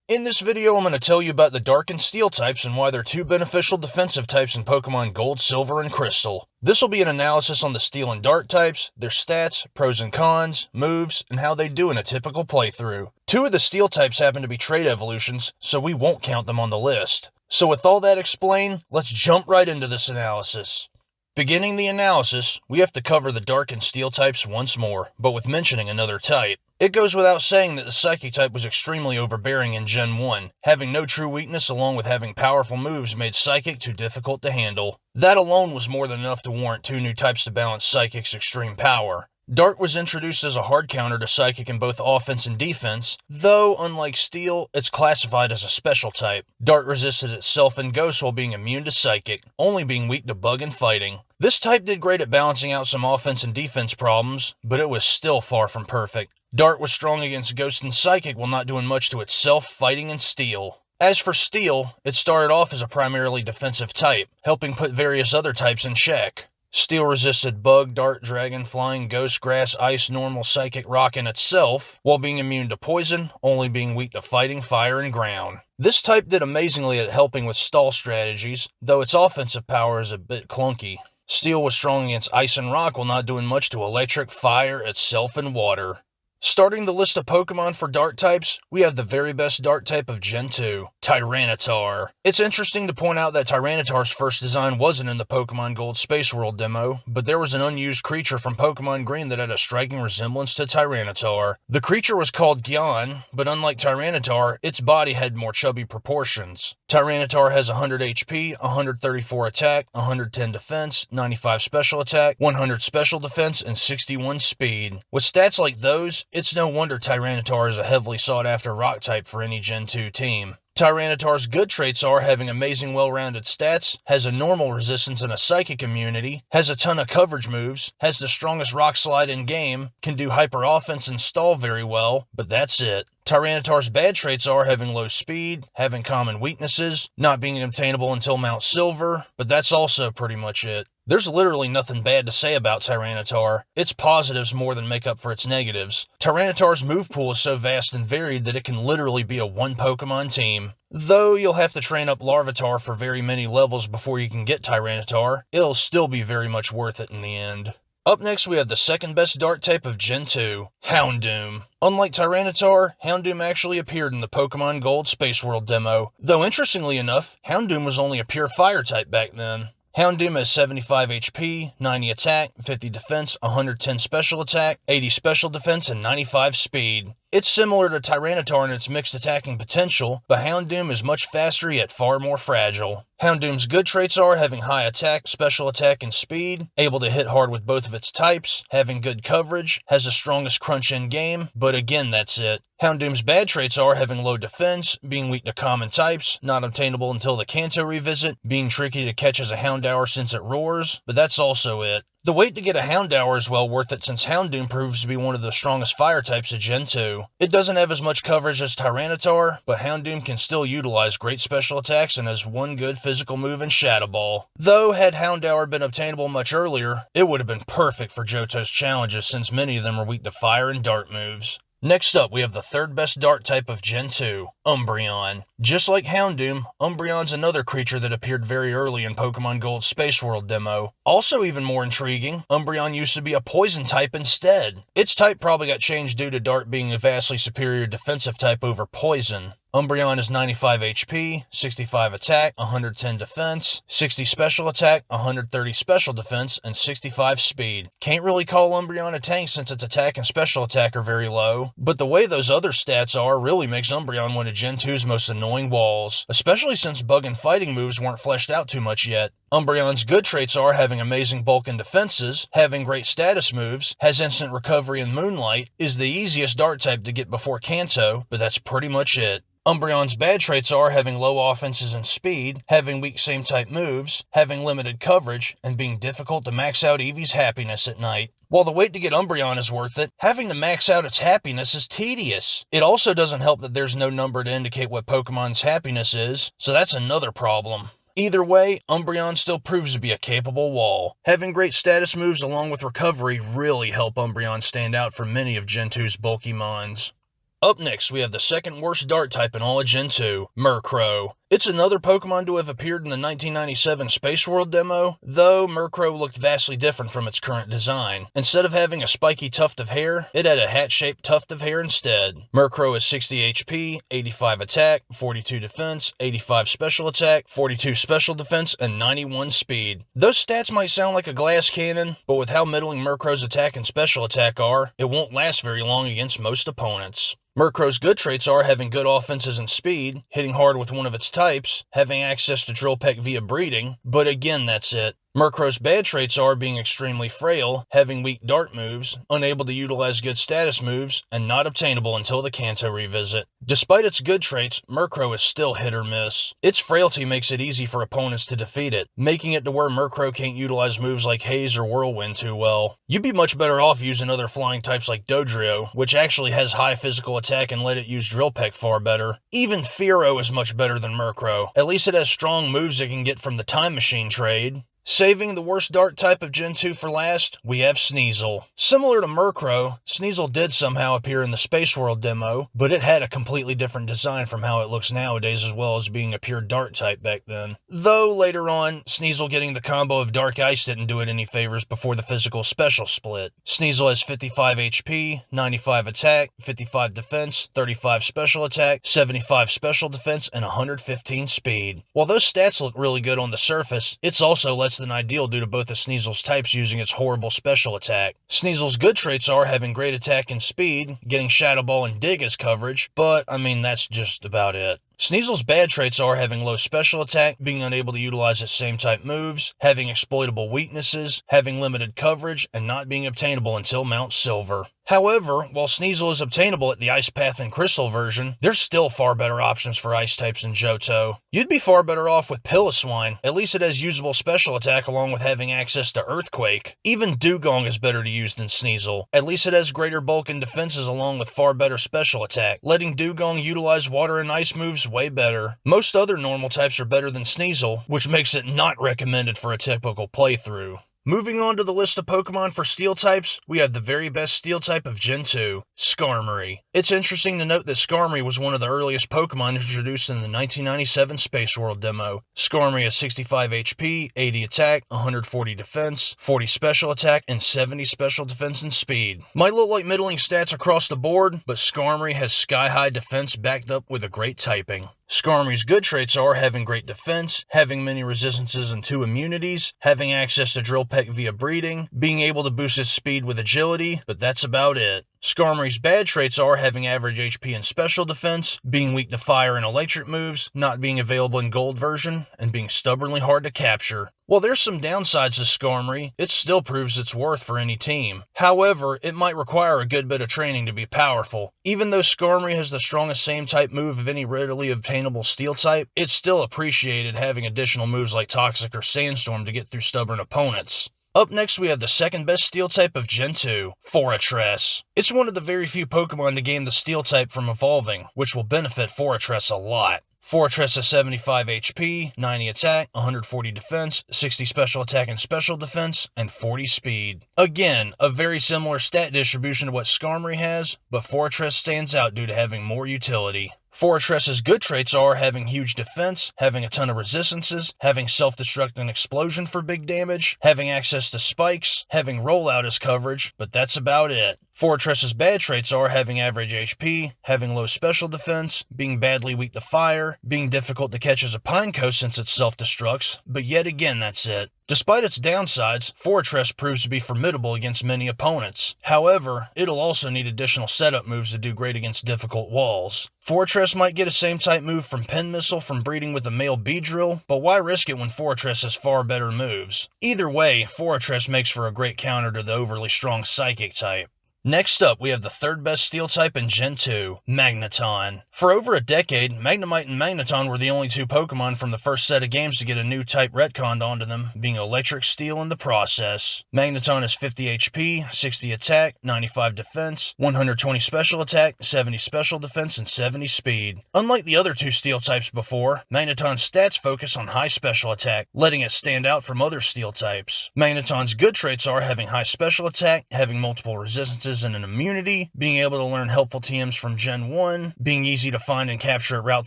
In this video, I'm going to tell you about the Dark and Steel types and why they're two beneficial defensive types in Pokemon Gold, Silver, and Crystal. This will be an analysis on the Steel and Dark types, their stats, pros and cons, moves, and how they do in a typical playthrough. Two of the Steel types happen to be trait evolutions, so we won't count them on the list. So with all that explained, let's jump right into this analysis. Beginning the analysis, we have to cover the Dark and Steel types once more, but with mentioning another type. It goes without saying that the Psychic type was extremely overbearing in Gen 1, having no true weakness along with having powerful moves made Psychic too difficult to handle. That alone was more than enough to warrant two new types to balance Psychic's extreme power. Dark was introduced as a hard counter to Psychic in both offense and defense, though, unlike Steel, it's classified as a special type. Dark resisted itself and Ghost while being immune to Psychic, only being weak to Bug and Fighting. This type did great at balancing out some offense and defense problems, but it was still far from perfect. Dark was strong against Ghost and Psychic while not doing much to itself, Fighting, and Steel. As for Steel, it started off as a primarily defensive type, helping put various other types in check. Steel resisted Bug, Dart, Dragon, Flying, Ghost, Grass, Ice, Normal, Psychic, Rock, and itself, while being immune to Poison, only being weak to Fighting, Fire, and Ground. This type did amazingly at helping with stall strategies, though its offensive power is a bit clunky. Steel was strong against Ice and Rock while not doing much to Electric, Fire, itself, and Water. Starting the list of Pokemon for Dark types, we have the very best Dark type of Gen 2, Tyranitar. It's interesting to point out that Tyranitar's first design wasn't in the Pokemon Gold Space World demo, but there was an unused creature from Pokemon Green that had a striking resemblance to Tyranitar. The creature was called Gyan, but unlike Tyranitar, its body had more chubby proportions. Tyranitar has 100 HP, 134 attack, 110 defense, 95 special attack, 100 special defense, and 61 speed. With stats like those, it's no wonder Tyranitar is a heavily sought after rock type for any Gen 2 team. Tyranitar's good traits are having amazing well-rounded stats, has a normal resistance and a psychic immunity, has a ton of coverage moves, has the strongest rock slide in game, can do hyper offense and stall very well, but that's it. Tyranitar's bad traits are having low speed, having common weaknesses, not being obtainable until Mount Silver, but that's also pretty much it. There's literally nothing bad to say about Tyranitar. Its positives more than make up for its negatives. Tyranitar's move pool is so vast and varied that it can literally be a one Pokemon team. Though you'll have to train up Larvitar for very many levels before you can get Tyranitar, it'll still be very much worth it in the end. Up next, we have the second best Dark type of Gen 2, Houndoom. Unlike Tyranitar, Houndoom actually appeared in the Pokemon Gold Space World demo, though interestingly enough, Houndoom was only a pure fire type back then. Houndoom has 75 HP, 90 attack, 50 defense, 110 special attack, 80 special defense, and 95 speed. It's similar to Tyranitar in its mixed attacking potential, but Houndoom is much faster yet far more fragile. Houndoom's good traits are having high attack, special attack, and speed, able to hit hard with both of its types, having good coverage, has the strongest crunch in game, but again that's it. Houndoom's bad traits are having low defense, being weak to common types, not obtainable until the Kanto revisit, being tricky to catch as a Houndour since it roars, but that's also it. The wait to get a Houndour is well worth it since Houndoom proves to be one of the strongest fire types of Gen 2. It doesn't have as much coverage as Tyranitar, but Houndoom can still utilize great special attacks and has one good physical move in Shadow Ball. Though, had Houndour been obtainable much earlier, it would have been perfect for Johto's challenges since many of them are weak to fire and dart moves. Next up, we have the third best Dark type of Gen 2, Umbreon. Just like Houndoom, Umbreon's another creature that appeared very early in Pokemon Gold Space World demo. Also even more intriguing, Umbreon used to be a poison type instead. Its type probably got changed due to Dart being a vastly superior defensive type over poison. Umbreon is 95 HP, 65 attack, 110 defense, 60 special attack, 130 special defense, and 65 speed. Can't really call Umbreon a tank since its attack and special attack are very low, but the way those other stats are really makes Umbreon one of Gen 2's most annoying walls, especially since Bug and Fighting moves weren't fleshed out too much yet. Umbreon's good traits are having amazing bulk and defenses, having great status moves, has instant recovery and Moonlight, is the easiest Dart type to get before Kanto, but that's pretty much it. Umbreon's bad traits are having low offenses and speed, having weak same-type moves, having limited coverage, and being difficult to max out Eevee's happiness at night. While the wait to get Umbreon is worth it, having to max out its happiness is tedious. It also doesn't help that there's no number to indicate what Pokemon's happiness is, so that's another problem. Either way, Umbreon still proves to be a capable wall. Having great status moves along with recovery really help Umbreon stand out from many of Gen 2's bulky mons. Up next, we have the second worst Dart type in all of Gen 2, Murkrow. It's another Pokemon to have appeared in the 1997 Space World demo, though Murkrow looked vastly different from its current design. Instead of having a spiky tuft of hair, it had a hat-shaped tuft of hair instead. Murkrow is 60 HP, 85 attack, 42 defense, 85 special attack, 42 special defense, and 91 speed. Those stats might sound like a glass cannon, but with how middling Murkrow's attack and special attack are, it won't last very long against most opponents. Murkrow's good traits are having good offenses and speed, hitting hard with one of its types, having access to Drill Peck via breeding, but again that's it. Murkrow's bad traits are being extremely frail, having weak dart moves, unable to utilize good status moves, and not obtainable until the Kanto revisit. Despite its good traits, Murkrow is still hit or miss. Its frailty makes it easy for opponents to defeat it, making it to where Murkrow can't utilize moves like Haze or Whirlwind too well. You'd be much better off using other flying types like Dodrio, which actually has high physical attack and let it use Drill Peck far better. Even Fearow is much better than Murkrow. At least it has strong moves it can get from the Time Machine trade. Saving the worst Dart type of Gen 2 for last, we have Sneasel. Similar to Murkrow, Sneasel did somehow appear in the Space World demo, but it had a completely different design from how it looks nowadays as well as being a pure Dart type back then. Though later on, Sneasel getting the combo of Dark Ice didn't do it any favors before the physical special split. Sneasel has 55 HP, 95 attack, 55 defense, 35 special attack, 75 special defense, and 115 speed. While those stats look really good on the surface, it's also less than ideal due to both of Sneasel's types using its horrible special attack. Sneasel's good traits are having great attack and speed, getting Shadow Ball and Dig as coverage, but I mean that's just about it. Sneasel's bad traits are having low special attack, being unable to utilize its same type moves, having exploitable weaknesses, having limited coverage, and not being obtainable until Mount Silver. However, while Sneasel is obtainable at the Ice Path and Crystal version, there's still far better options for ice types in Johto. You'd be far better off with Piloswine, at least it has usable special attack along with having access to Earthquake. Even Dugong is better to use than Sneasel, at least it has greater bulk and defenses along with far better special attack, letting Dugong utilize water and ice moves way better. Most other normal types are better than Sneasel, which makes it not recommended for a typical playthrough. Moving on to the list of Pokemon for Steel types, we have the very best Steel type of Gen 2, Skarmory. It's interesting to note that Skarmory was one of the earliest Pokemon introduced in the 1997 Space World demo. Skarmory has 65 HP, 80 attack, 140 defense, 40 special attack, and 70 special defense and speed. Might look like middling stats across the board, but Skarmory has sky-high defense backed up with a great typing. Skarmory's good traits are having great defense, having many resistances and 2 immunities, having access to Drill Peck via breeding, being able to boost its speed with agility, but that's about it. Skarmory's bad traits are having average HP and special defense, being weak to fire and electric moves, not being available in Gold version, and being stubbornly hard to capture. While there's some downsides to Skarmory, it still proves its worth for any team. However, it might require a good bit of training to be powerful. Even though Skarmory has the strongest same-type move of any readily obtainable Steel type, it's still appreciated having additional moves like Toxic or Sandstorm to get through stubborn opponents. Up next, we have the second best Steel type of Gen 2, Forretress. It's one of the very few Pokemon to gain the Steel type from evolving, which will benefit Forretress a lot. Forretress has 75 HP, 90 attack, 140 defense, 60 special attack and special defense, and 40 speed. Again, a very similar stat distribution to what Skarmory has, but Forretress stands out due to having more utility. Forretress's good traits are having huge defense, having a ton of resistances, having self-destruct and explosion for big damage, having access to spikes, having rollout as coverage, but that's about it. Forretress's bad traits are having average HP, having low special defense, being badly weak to fire, being difficult to catch as a Pineco since it self-destructs, but yet again that's it. Despite its downsides, Forretress proves to be formidable against many opponents. However, it'll also need additional setup moves to do great against difficult walls. Forretress might get a same type move from Pen Missile from breeding with a male Beedrill, but why risk it when Forretress has far better moves? Either way, Forretress makes for a great counter to the overly strong Psychic type. Next up, we have the third best Steel type in Gen 2, Magneton. For over a decade, Magnemite and Magneton were the only 2 Pokemon from the first set of games to get a new type retconned onto them, being Electric Steel in the process. Magneton has 50 HP, 60 attack, 95 defense, 120 special attack, 70 special defense, and 70 speed. Unlike the other 2 Steel types before, Magneton's stats focus on high special attack, letting it stand out from other Steel types. Magneton's good traits are having high special attack, having multiple resistances weaknesses and an immunity, being able to learn helpful TMs from Gen 1, being easy to find and capture at Route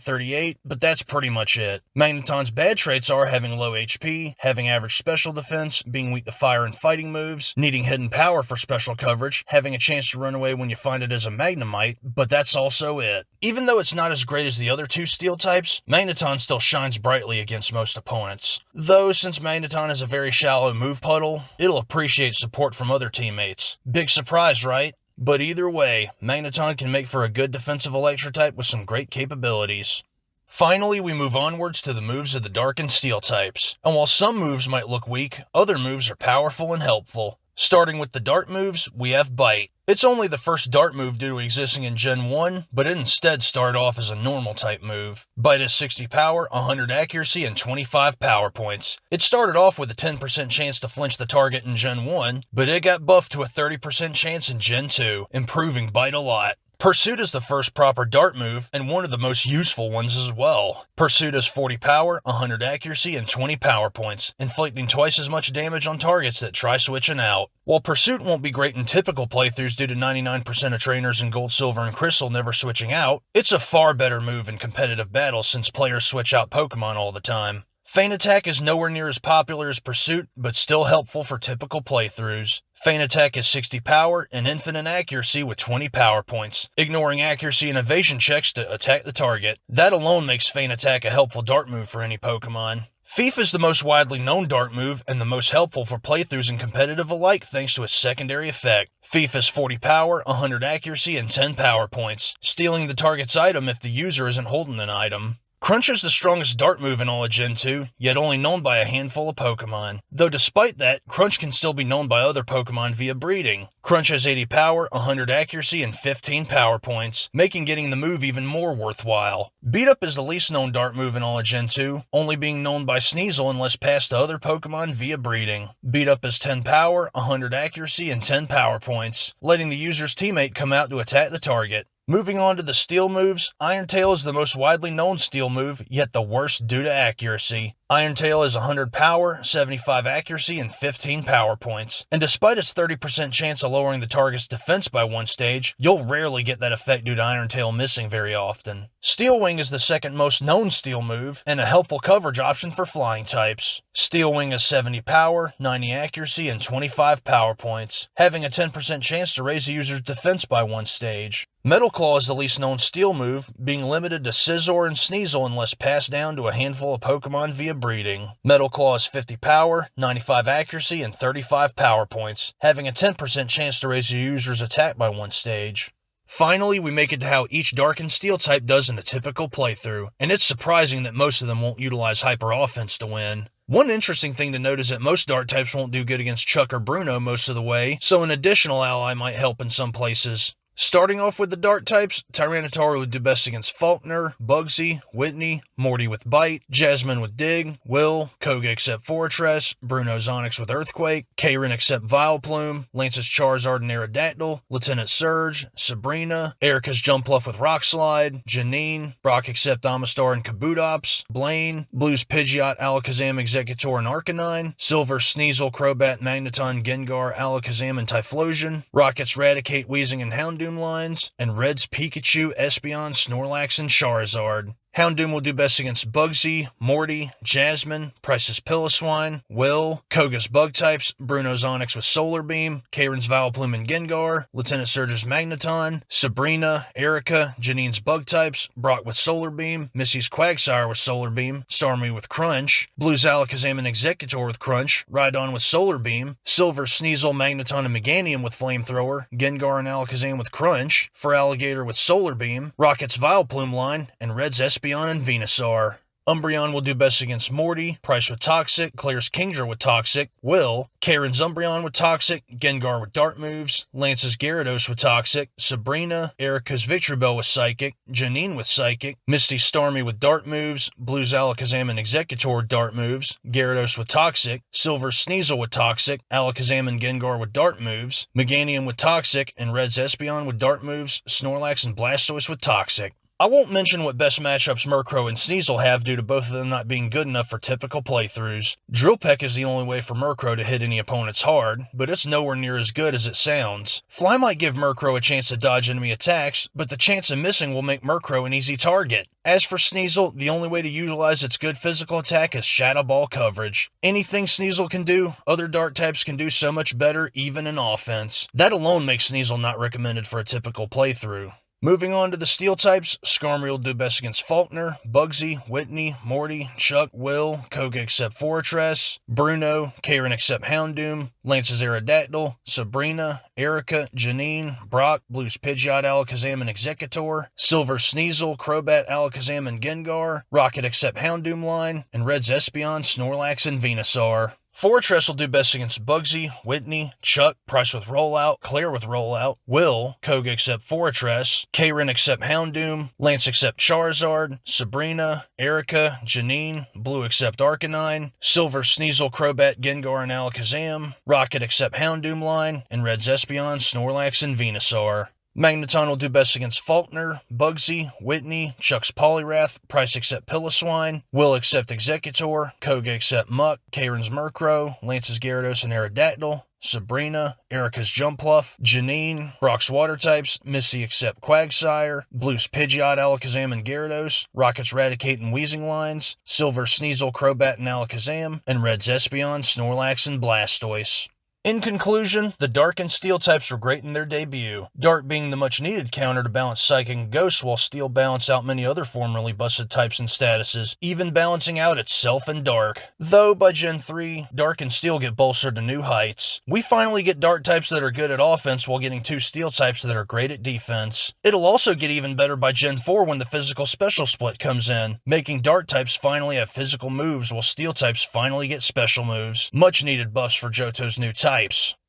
38, but that's pretty much it. Magneton's bad traits are having low HP, having average special defense, being weak to fire and fighting moves, needing hidden power for special coverage, having a chance to run away when you find it as a Magnemite, but that's also it. Even though it's not as great as the other two steel types, Magneton still shines brightly against most opponents. Though, since Magneton is a very shallow move puddle, it'll appreciate support from other teammates. Big surprise, right? But either way, Magneton can make for a good defensive Electro-type with some great capabilities. Finally, we move onwards to the moves of the Dark and Steel types, and while some moves might look weak, other moves are powerful and helpful. Starting with the Dart moves, we have Bite. It's only the first Dart move due to existing in Gen 1, but it instead started off as a normal type move. Bite is 60 power, 100 accuracy, and 25 power points. It started off with a 10% chance to flinch the target in Gen 1, but it got buffed to a 30% chance in Gen 2, improving Bite a lot. Pursuit is the first proper Dart move, and one of the most useful ones as well. Pursuit is 40 power, 100 accuracy, and 20 power points, inflicting twice as much damage on targets that try switching out. While Pursuit won't be great in typical playthroughs due to 99% of trainers in Gold, Silver, and Crystal never switching out, it's a far better move in competitive battles since players switch out Pokemon all the time. Feint Attack is nowhere near as popular as Pursuit, but still helpful for typical playthroughs. Feint Attack is 60 power and infinite accuracy with 20 power points, ignoring accuracy and evasion checks to attack the target. That alone makes Feint Attack a helpful Dart move for any Pokemon. Thief is the most widely known Dart move and the most helpful for playthroughs and competitive alike thanks to its secondary effect. Thief is 40 power, 100 accuracy, and 10 power points, stealing the target's item if the user isn't holding an item. Crunch is the strongest Dart move in all of Gen 2, yet only known by a handful of Pokemon. Though despite that, Crunch can still be known by other Pokemon via breeding. Crunch has 80 power, 100 accuracy, and 15 power points, making getting the move even more worthwhile. Beat Up is the least known Dart move in all of Gen 2, only being known by Sneasel unless passed to other Pokemon via breeding. Beat Up is 10 power, 100 accuracy, and 10 power points, letting the user's teammate come out to attack the target. Moving on to the Steel moves, Iron Tail is the most widely known Steel move, yet the worst due to accuracy. Iron Tail is 100 power, 75 accuracy, and 15 power points. And despite its 30% chance of lowering the target's defense by one stage, you'll rarely get that effect due to Iron Tail missing very often. Steel Wing is the second most known Steel move, and a helpful coverage option for flying types. Steel Wing is 70 power, 90 accuracy, and 25 power points, having a 10% chance to raise the user's defense by one stage. Metal Claw is the least known Steel move, being limited to Scizor and Sneasel unless passed down to a handful of Pokemon via breeding. Metal Claw is 50 power, 95 accuracy, and 35 power points, having a 10% chance to raise the user's attack by one stage. Finally, we make it to how each Dark and Steel type does in a typical playthrough, and it's surprising that most of them won't utilize Hyper Offense to win. One interesting thing to note is that most Dark types won't do good against Chuck or Bruno most of the way, so an additional ally might help in some places. Starting off with the Dart types, Tyranitar would do best against Faulkner, Bugsy, Whitney, Morty with Bite, Jasmine with Dig, Will, Koga except Fortress, Bruno Zonix with Earthquake, Karen except Vileplume, Lance's Charizard and Aerodactyl, Lieutenant Surge, Sabrina, Erica's Jumpluff with Rock Slide, Janine, Brock except Amistar and Kabutops, Blaine, Blue's Pidgeot, Alakazam, Executor, and Arcanine, Silver's Sneasel, Crobat, Magneton, Gengar, Alakazam, and Typhlosion, Rocket's Raticate, Weezing, and Houndoom lines, and Red's Pikachu, Espeon, Snorlax, and Charizard. Houndoom will do best against Bugsy, Morty, Jasmine, Price's Piloswine, Will, Koga's Bug types, Bruno's Onix with Solar Beam, Karen's Vileplume and Gengar, Lieutenant Surge's Magneton, Sabrina, Erica, Janine's Bug types, Brock with Solar Beam, Missy's Quagsire with Solar Beam, Starmie with Crunch, Blue's Alakazam and Executor with Crunch, Rhydon with Solar Beam, Silver's Sneasel, Magneton, and Meganium with Flamethrower, Gengar and Alakazam with Crunch, Feraligatr with Solar Beam, Rocket's Vileplume line, and Red's Espeon and Venusaur. Umbreon will do best against Morty, Price with Toxic, Claire's Kingdra with Toxic, Will, Karen's Umbreon with Toxic, Gengar with Dart moves, Lance's Gyarados with Toxic, Sabrina, Erica's Victreebel with Psychic, Janine with Psychic, Misty's Starmie with Dart moves, Blue's Alakazam and Executor with Dart moves, Gyarados with Toxic, Silver's Sneasel with Toxic, Alakazam and Gengar with Dart moves, Meganium with Toxic, and Red's Espeon with Dart moves, Snorlax and Blastoise with Toxic. I won't mention what best matchups Murkrow and Sneasel have due to both of them not being good enough for typical playthroughs. Drill Peck is the only way for Murkrow to hit any opponents hard, but it's nowhere near as good as it sounds. Fly might give Murkrow a chance to dodge enemy attacks, but the chance of missing will make Murkrow an easy target. As for Sneasel, the only way to utilize its good physical attack is Shadow Ball coverage. Anything Sneasel can do, other Dark types can do so much better, even in offense. That alone makes Sneasel not recommended for a typical playthrough. Moving on to the Steel types, Skarmory will do best against Faulkner, Bugsy, Whitney, Morty, Chuck, Will, Koga except Fortress, Bruno, Karen except Houndoom, Lance's Aerodactyl, Sabrina, Erica, Janine, Brock, Blue's Pidgeot, Alakazam, and Executor, Silver's Sneasel, Crobat, Alakazam, and Gengar, Rocket except Houndoom line, and Red's Espeon, Snorlax, and Venusaur. Fortress will do best against Bugsy, Whitney, Chuck, Price with Rollout, Claire with Rollout, Will, Koga except Fortress, Karen except Houndoom, Lance except Charizard, Sabrina, Erica, Janine, Blue except Arcanine, Silver, Sneasel, Crobat, Gengar, and Alakazam, Rocket except Houndoom line, and Red's Espeon, Snorlax, and Venusaur. Magneton will do best against Faulkner, Bugsy, Whitney, Chuck's Poliwrath, Price except Piloswine, Will except Executor, Koga except Muck, Karen's Murkrow, Lance's Gyarados and Aerodactyl, Sabrina, Erica's Jumpluff, Janine, Brock's Water types, Missy except Quagsire, Blue's Pidgeot, Alakazam, and Gyarados, Rocket's Raticate and Weezing lines, Silver's Sneasel, Crobat, and Alakazam, and Red's Espeon, Snorlax, and Blastoise. In conclusion, the Dark and Steel types were great in their debut, Dark being the much-needed counter to balance Psychic and Ghost, while Steel balanced out many other formerly busted types and statuses, even balancing out itself in Dark. Though, by Gen 3, Dark and Steel get bolstered to new heights. We finally get Dark types that are good at offense while getting two Steel types that are great at defense. It'll also get even better by Gen 4 when the physical special split comes in, making Dark types finally have physical moves while Steel types finally get special moves. Much needed buffs for Johto's new types.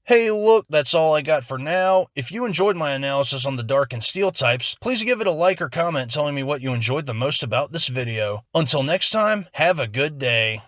Hey look, that's all I got for now. If you enjoyed my analysis on the Dark and Steel types, please give it a like or comment telling me what you enjoyed the most about this video. Until next time, have a good day.